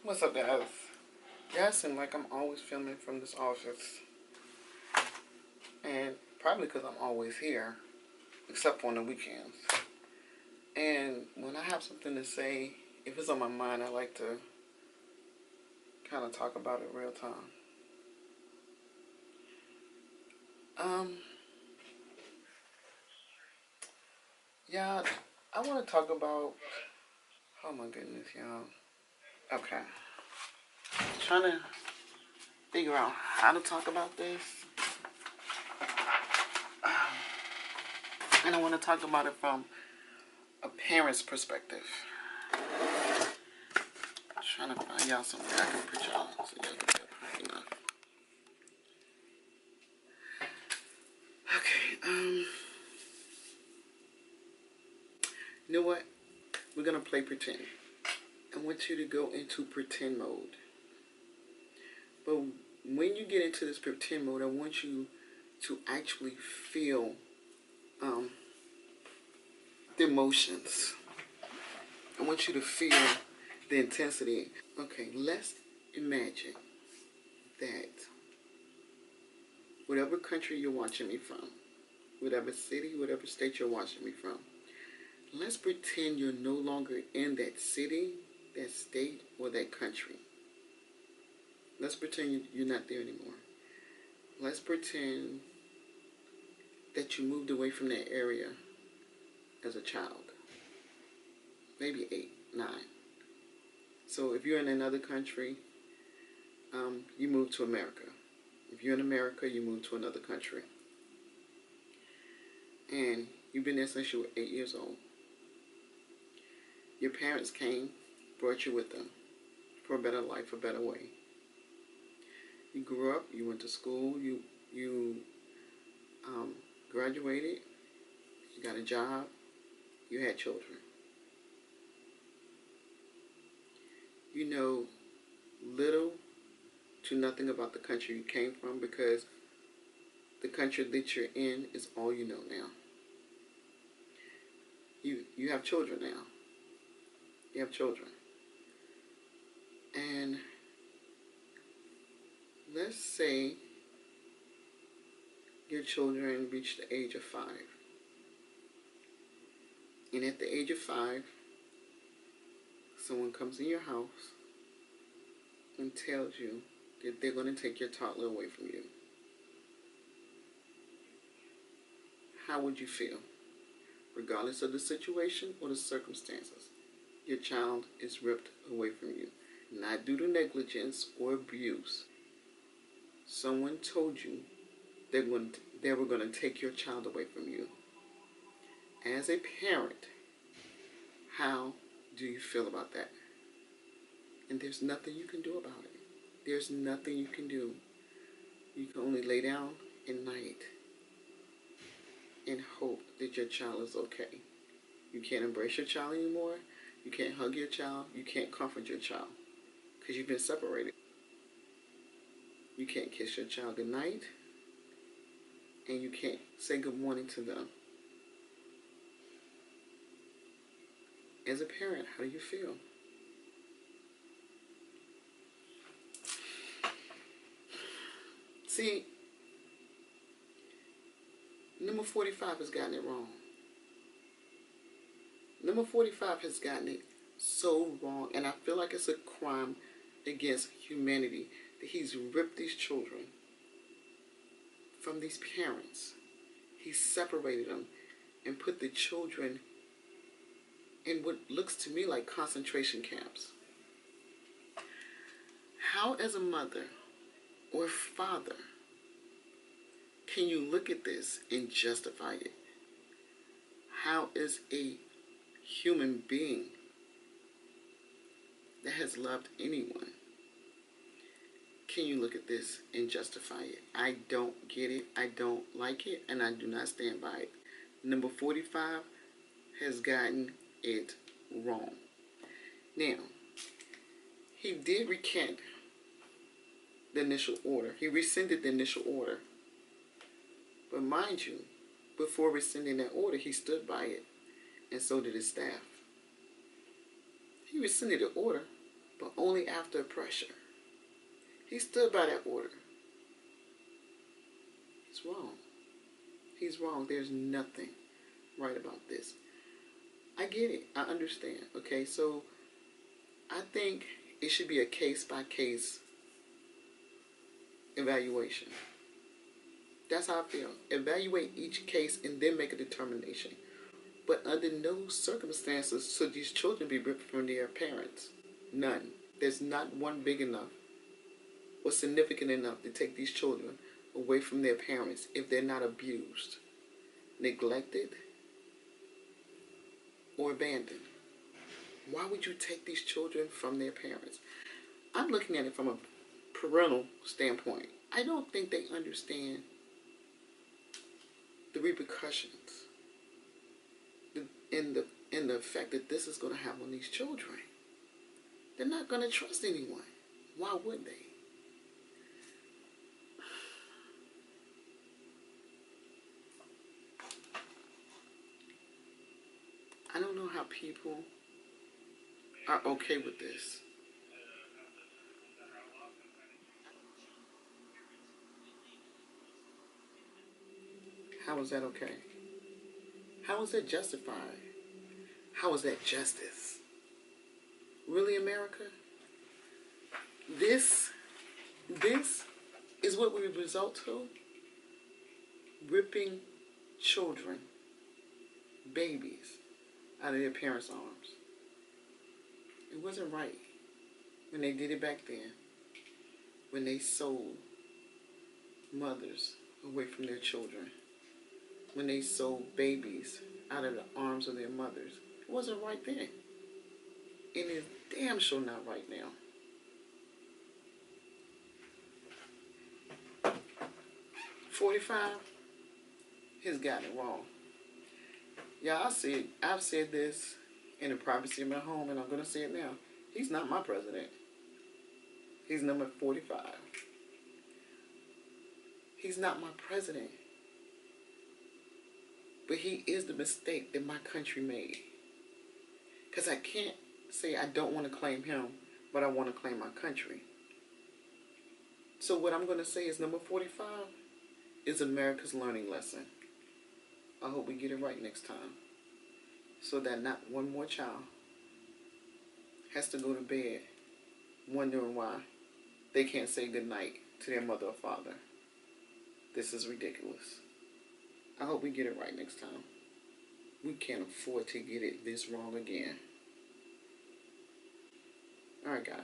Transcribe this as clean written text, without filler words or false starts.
What's up, guys? Yeah, it seems like I'm always filming from this office. And probably because I'm always here, except for on the weekends. And when I have something to say, if it's on my mind, I like to kind of talk about it real time. Yeah, I want to talk about, oh my goodness, y'all. Okay. Trying to figure out how to talk about this. And I want to talk about it from a parent's perspective. I'm trying to find y'all something I can put y'all so y'all can get enough. Okay, you know what? We're gonna play pretend. I want you to go into pretend mode. But when you get into this pretend mode, I want you to actually feel the emotions. I want you to feel the intensity. Okay, let's imagine that whatever country you're watching me from, whatever city, whatever state you're watching me from, let's pretend you're no longer in that city, that state, or that country. Let's pretend you're not there anymore. Let's pretend that you moved away from that area as a child. Maybe 8, 9. So if you're in another country, you move to America. If you're in America, you move to another country. And you've been there since you were 8 years old. Your parents came, brought you with them for a better life, a better way. You grew up, you went to school, you graduated, you got a job, you had children. You know little to nothing about the country you came from because the country that you're in is all you know now. You have children now. You have children. And let's say your children reach the age of 5. And at the age of 5, someone comes in your house and tells you that they're going to take your toddler away from you. How would you feel? Regardless of the situation or the circumstances, your child is ripped away from you. Not due to negligence or abuse. Someone told you they were going to take your child away from you. As a parent, how do you feel about that? And there's nothing you can do about it. There's nothing you can do. You can only lay down at night and hope that your child is okay. You can't embrace your child anymore. You can't hug your child. You can't comfort your child because you've been separated. You can't kiss your child goodnight, and you can't say good morning to them. As a parent, how do you feel? See, number 45 has gotten it wrong. Number 45 has gotten it so wrong, and I feel like it's a crime against humanity that he's ripped these children from these parents. He separated them and put the children in what looks to me like concentration camps. How, as a mother or father, can you look at this and justify it? How is a human being that has loved anyone, can you look at this and justify it? I don't get it, I don't like it, and I do not stand by it. Number 45 has gotten it wrong. Now, he did recant the initial order. He rescinded the initial order. But mind you, before rescinding that order, he stood by it, and so did his staff. He rescinded the order, but only after pressure. He stood by that order. It's wrong. He's wrong. There's nothing right about this. I get it. I understand. Okay, so I think it should be a case-by-case evaluation. That's how I feel. Evaluate each case and then make a determination. But under no circumstances should these children be ripped from their parents. None. There's not one big enough or significant enough to take these children away from their parents if they're not abused, neglected, or abandoned. Why would you take these children from their parents? I'm looking at it from a parental standpoint. I don't think they understand the repercussions and the effect that this is going to have on these children. They're not going to trust anyone. Why would they? I don't know how people are okay with this. How is that okay? How is that justified? How is that justice? Really, America? This is what we result to? Ripping children, babies, out of their parents' arms. It wasn't right when they did it back then, when they sold mothers away from their children, when they sold babies out of the arms of their mothers. It wasn't right then. And it's damn sure not right now. "45 has gotten it wrong." Yeah, I've said this in the privacy of my home, and I'm going to say it now. He's not my president. He's number 45. He's not my president. But he is the mistake that my country made. Because I can't say I don't want to claim him, but I want to claim my country. So what I'm going to say is number 45 is America's learning lesson. I hope we get it right next time, so that not one more child has to go to bed wondering why they can't say goodnight to their mother or father. This is ridiculous. I hope we get it right next time. We can't afford to get it this wrong again. Alright, guys.